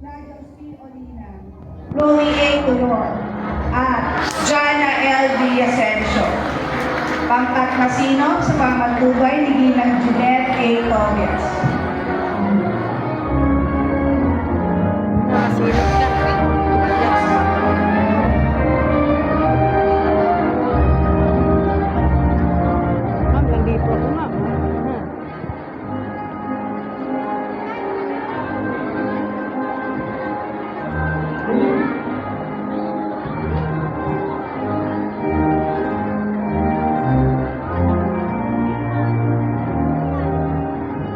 Rajos P. Olina, Chloe A. Tulor, at Jana L. Villasencio. Pangkat Masino sa pangmatubay ni Ginang Juliet A. Torres. Ma'am, nandito ako, ma'am.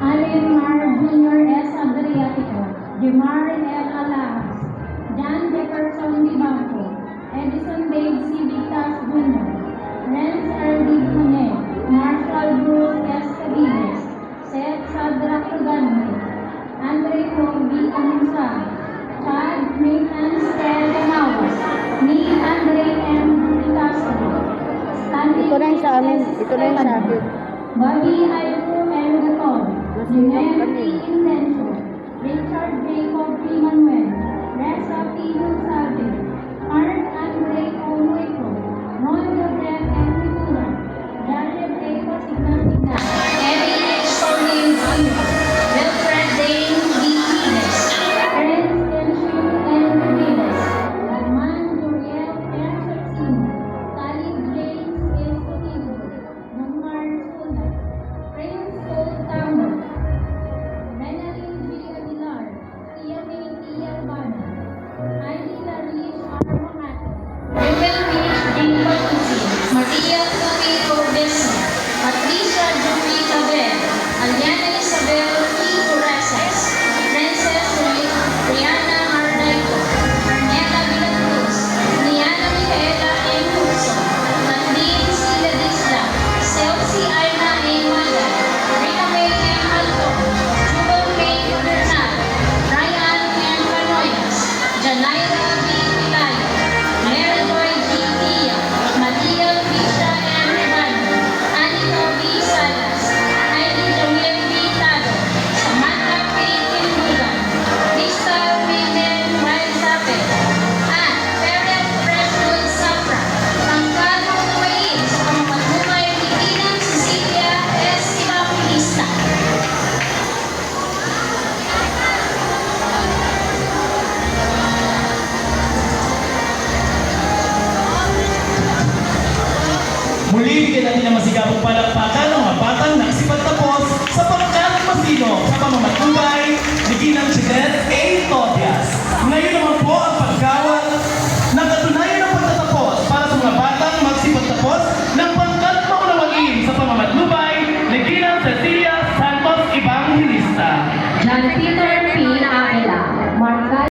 Allen Mar Jr. S. Adriatico, Jemar L. Alas, John Jefferson Dibanco, Edison Dave C. Vitas Jr., Renz R. D. Cunel, Marshall Bruce S. Cadiles, Seth Sadrak Taganwe, Andre Corby Amusa, Chad Nathan Stel Mawas, ni Andre M. Castro, Stanley Ito na yung sa amin. Ito na yung sa akin. Bobby Aipo M. Gaton, Masinap Jeanette kami. P. Intenso, Richard Jacob P. Manuel, Reza P. Gonsalve, Art Andre O. Nueco, Ron Gabriel